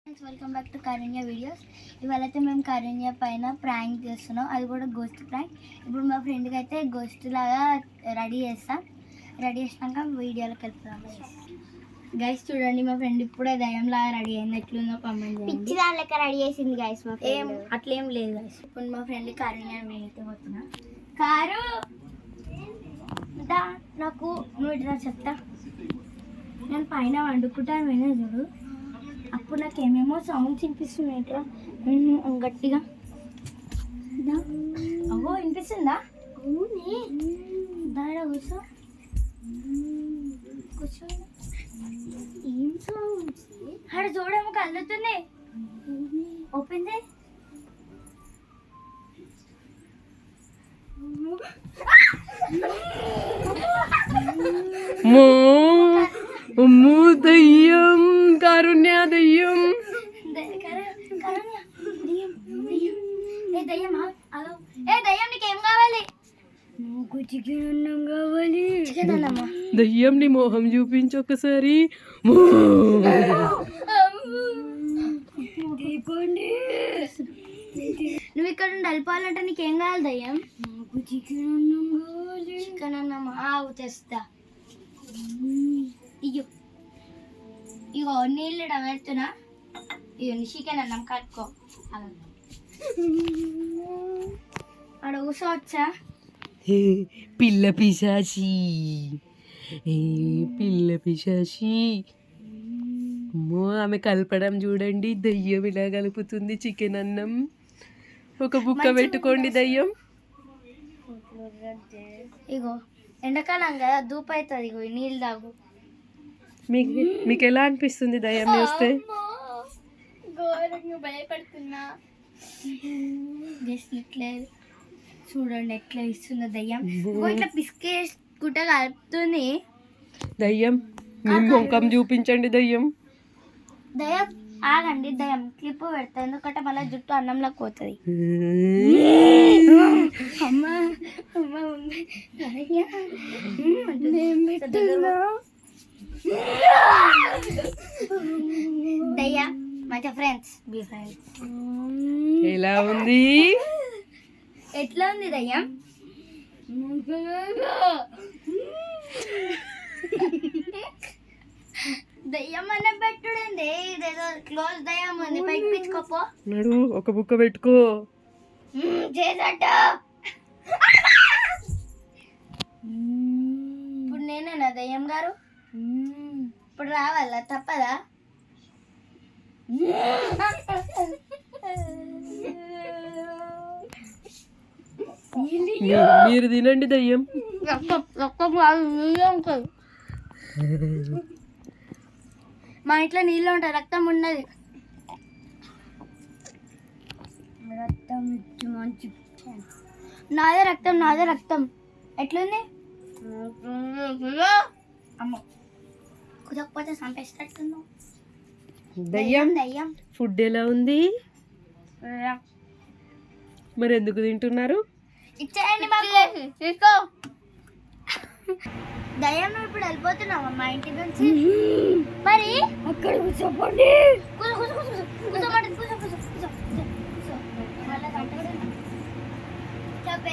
Welcome back to Karunya videos. ఇవాళైతే మేము కారుణ్య పైన ప్రాంక్ చేస్తున్నాం, అది కూడా గోస్ట్ ప్రాంక్. ఇప్పుడు మా ఫ్రెండ్కి అయితే గోస్ట్ లాగా రెడీ చేసినాక వీడియోలోకి వెళ్తున్నాం. గైస్ చూడండి, మా ఫ్రెండ్ ఇప్పుడే దయ్యంలాగా రెడీ అయింది. ఎట్లుందో కామెంట్ చేయండి. పిచ్చి దాని లెక్క రెడీ చేసింది గైస్. మా ఫ్రెండ్ అట్లేం లేదు గైస్. ఇప్పుడు మా ఫ్రెండ్ కారుణ్య నేనైతే పోతున్నా. కారు నాకు నువ్వు ఇట్లా చెప్తా, నేను పైన వండుకుంటాను వినే చూడు. అప్పుడు నాకు ఏమేమో సౌండ్స్ వినిపిస్తున్నాయి ఇట్లా గట్టిగా. అవో వినిపిస్తుందా? దాడా కూర్చో కూర్చో. ఏం సౌండ్స్? ఆడ చూడము కలుగుతున్నాయి. ఓపెన్ చేయి. దయ్యం, కారుణ్య దయ్యం. దయ్యం నీ మోహం చూపించు ఒకసారి. నువ్వు ఇక్కడ నుండి వెళ్ళిపోవాలంటే నీకేం కావాలి దయ్యం? చికెన్ అన్నమా? తెస్తా. ఇగో నీళ్ళు పెడుతున్నా. ఇగో చికెన్ అన్నం కట్టుకో. అక్కడ కూర్చోవచ్చా? పిల్ల పిశాచి, పిల్ల పిశాచి. అమ్మో, ఆమె కలపడం చూడండి. దయ్యం ఇలా కలుపుతుంది చికెన్ అన్నం. ఒక బుక్క పెట్టుకోండి దయ్యం. ఇగో ఎండాకాలం కదా, ధూపు అవుతుంది. ఇగో నీళ్ళు తాగు. మీకు ఎలా అనిపిస్తుంది దయ్యం చూస్తే? ఘోరంగా భయపడుతున్నా. చూడండి ఎట్లా ఇస్తుంది దయ్యం. ఇట్లా పిసికేసుకుంటా కలుపుతుంది దయ్యం. మీ ముఖం చూపించండి దయ్యం. దయ్యం ఆగండి, దయ్యం క్లిప్ పెడతా, ఎందుకంటే మళ్ళీ జుట్టు అన్నంలోకి పోతుంది. దయ్యం మంచి ఫ్రెండ్స్, బి ఫ్రెండ్స్. ఎలా ఉంది? ఎట్లా ఉంది దయ్యం? దయ్యం అన్నం పెట్టుడండి. ఇదేదో క్లోజ్ దయ్యం ఉంది, పైకి పిచ్చుకోపో. నడు, ఒక బుక్క పెట్టుకో. చేసట ఇప్పుడు నేనేనా దయ్యం గారు? ఇప్పుడు రావాలా? తప్పదా? మీరు తినండి దయ్యం. మా ఇంట్లో నీళ్ళు ఉంటాయి, రక్తం ఉన్నది. రక్తం మంచి నాదే రక్తం, నాదే రక్తం. ఎట్లుంది? అమ్మ కుదకపోతే చంపేసేటట్టు. దయ్యం దయ్యం ఫుడ్ ఎలా ఉంది? మరి ఎందుకు తింటున్నారు? ఇచ్చేయండి మాకు, తీసుకో. దయ్యం నువ్వు ఇప్పుడు వెళ్ళిపోతున్నావా మా ఇంటి నుంచి? మరి అక్కడ కూర్చోండి.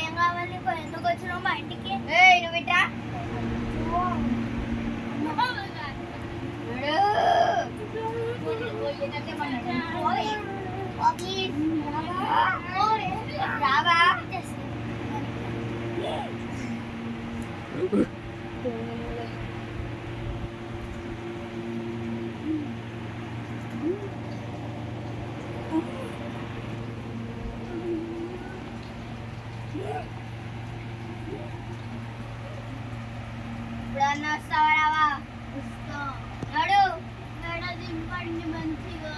ఏం కావాలి నీకు? ఎందుకు వచ్చినావు మా ఇంటికి? నువ్వు ఇట్టా రావా? ఇప్పుడు వస్తావా రావా? నడు దింపండి మంచిగా.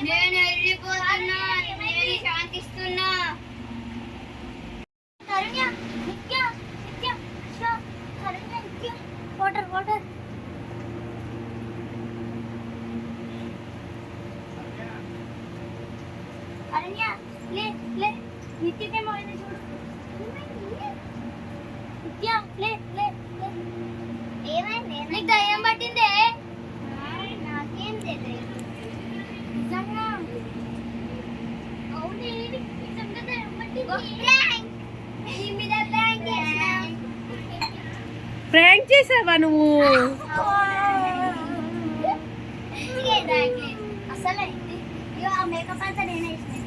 నేను వెళ్ళిపోతున్నా, నేను శాంతిస్తున్నా. కరుణ్య నిత్య నిత్య కరుణ్య నిత్య వాటర్ వాటర్. అరణ్య లే లే నిత్యకేమో అయింది చూడు. నిత్య లే లే లే. ఏమైంది? నీకు దయ్యం పట్టిందే? నాకేం తెలియదు. నిజంగా అవునే, నిజంగా దయ్యం పట్టింది. నీ మీద ప్రాంక్ చేసినా. ప్రాంక్ చేసావా నువ్వు? అసలు ఆ మేకప్ అంతా నేనే ఇస్తాను.